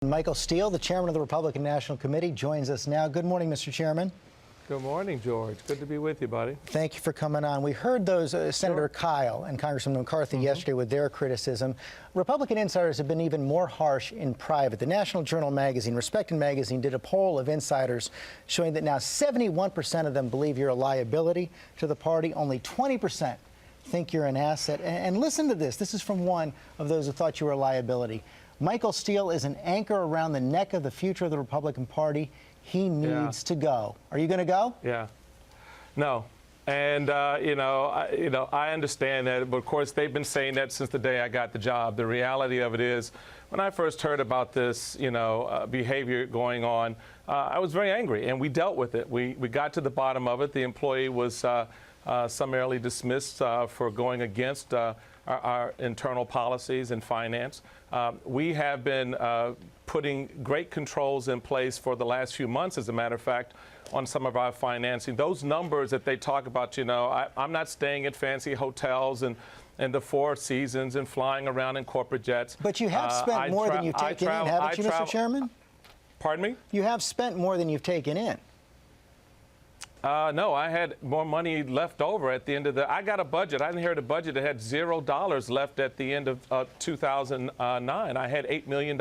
Michael Steele, the chairman of the Republican National Committee, joins us now. Good morning, Mr. Chairman. Good morning, George. Good to be with you, buddy. Thank you for coming on. We heard those Senator Kyle and Congressman McCarthy yesterday with their criticism. Republican insiders have been even more harsh in private. The National Journal magazine, Respected magazine, did a poll of insiders showing that now 71% of them believe you're a liability to the party. Only 20% think you're an asset. And listen to this. This is from one of those who thought you were a liability. Michael Steele is an anchor around the neck of the future of the Republican Party. He needs to go. Are you going to go? Yeah. No. And, I understand that. But, of course, they've been saying that since the day I got the job. The reality of it is, when I first heard about this, behavior going on, I was very angry, and we dealt with it. We got to the bottom of it. The employee was summarily dismissed for going against our internal policies and finance. We have been putting great controls in place for the last few months, as a matter of fact, on some of our financing. Those numbers that they talk about, I'm not staying at fancy hotels and the Four Seasons and flying around in corporate jets. But you have spent more than you've taken in, haven't you, Mr. Chairman? Pardon me? You have spent more than you've taken in. No, I had more money left over at the end of I got a budget. I inherited a budget that had $0 left at the end of 2009. I had $8 million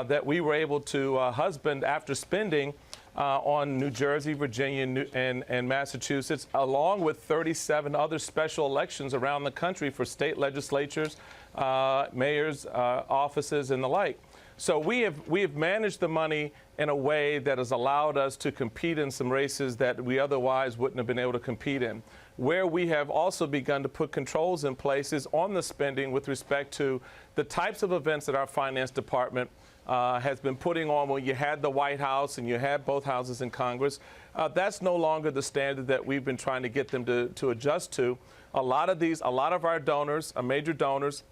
that we were able to husband after spending on New Jersey, Virginia, and Massachusetts, along with 37 other special elections around the country for state legislatures, mayors, offices, and the like. So we have managed the money in a way that has allowed us to compete in some races that we otherwise wouldn't have been able to compete in. Where we have also begun to put controls in place is on the spending with respect to the types of events that our finance department has been putting on when you had the White House and you had both houses in Congress. That's no longer the standard that we've been trying to get them to adjust to. A lot of our donors, our major donors,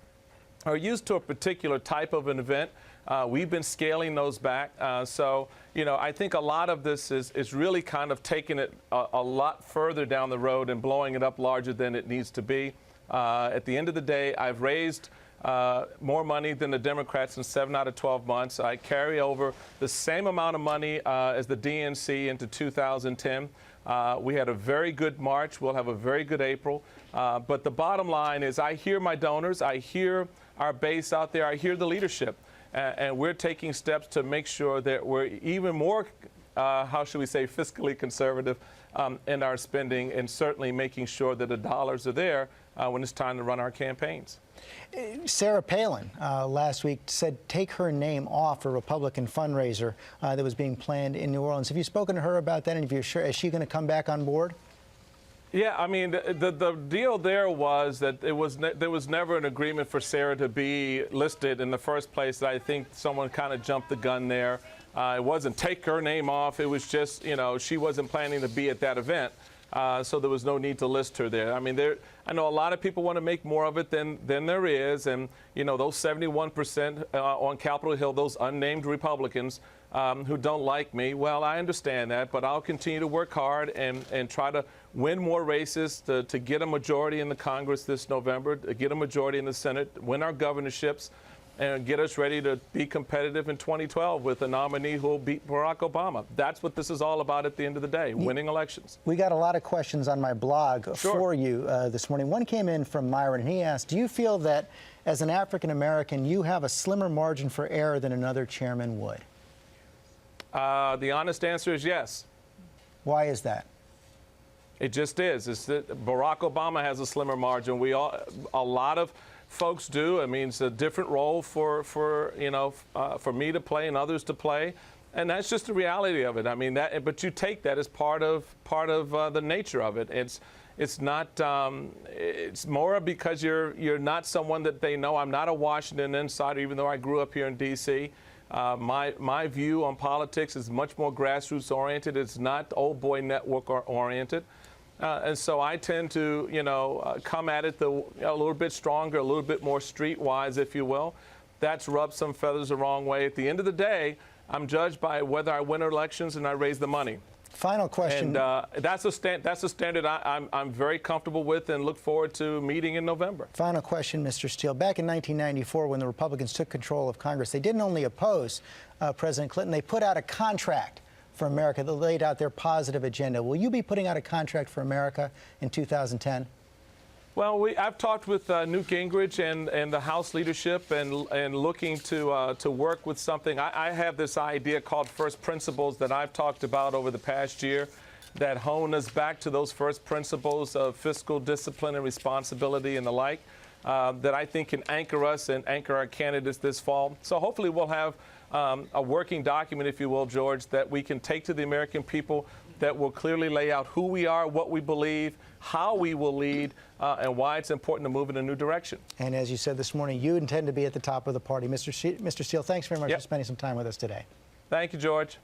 are used to a particular type of an event. We've been scaling those back. So, I think a lot of this is really kind of taking it a lot further down the road and blowing it up larger than it needs to be. At the end of the day, I've raised more money than the Democrats in 7 out of 12 months. I carry over the same amount of money as the DNC into 2010. We had a very good March. We'll have a very good April. But the bottom line is I hear my donors. I hear our base out there. I hear the leadership. And we're taking steps to make sure that we're even more, how should we say, fiscally conservative in our spending, and certainly making sure that the dollars are there when it's time to run our campaigns. Sarah Palin last week said take her name off a Republican fundraiser that was being planned in New Orleans. Have you spoken to her about that? And if you're sure, is she going to come back on board? Yeah, I mean, the deal there was that there was never an agreement for Sarah to be listed in the first place. I think someone kind of jumped the gun there. It wasn't take her name off. It was just, she wasn't planning to be at that event. So there was no need to list her there. I mean, I know a lot of people want to make more of it than there is. And, those 71% on Capitol Hill, those unnamed Republicans who don't like me, well, I understand that. But I'll continue to work hard and try to win more races to get a majority in the Congress this November, to get a majority in the Senate, win our governorships, and get us ready to be competitive in 2012 with a nominee who will beat Barack Obama. That's what this is all about at the end of the day, winning elections. We got a lot of questions on my blog for you this morning. One came in from Myron, and he asked, do you feel that as an African-American, you have a slimmer margin for error than another chairman would? The honest answer is yes. Why is that? It just is. It's that Barack Obama has a slimmer margin. A lot of folks do. I mean, it's a different role for me to play and others to play, and that's just the reality of it. I mean, but you take that as part of the nature of it. It's not. It's more because you're not someone that they know. I'm not a Washington insider, even though I grew up here in D.C. My view on politics is much more grassroots oriented. It's not old boy network oriented. And so I tend to, come at it a little bit stronger, a little bit more streetwise, if you will. That's rubbed some feathers the wrong way. At the end of the day, I'm judged by whether I win elections and I raise the money. Final question. And that's a standard I'm very comfortable with and look forward to meeting in November. Final question, Mr. Steele. Back in 1994, when the Republicans took control of Congress, they didn't only oppose President Clinton, they put out a contract for America that laid out their positive agenda. Will you be putting out a contract for America in 2010? Well, I've talked with Newt Gingrich and the House leadership and looking to work with something. I have this idea called first principles that I've talked about over the past year that hone us back to those first principles of fiscal discipline and responsibility and the like that I think can anchor us and anchor our candidates this fall. So hopefully we'll have a working document, if you will, George, that we can take to the American people that will clearly lay out who we are, what we believe, how we will lead, and why it's important to move in a new direction. And as you said this morning, you intend to be at the top of the party. Mr. Steele, thanks very much for spending some time with us today. Thank you, George.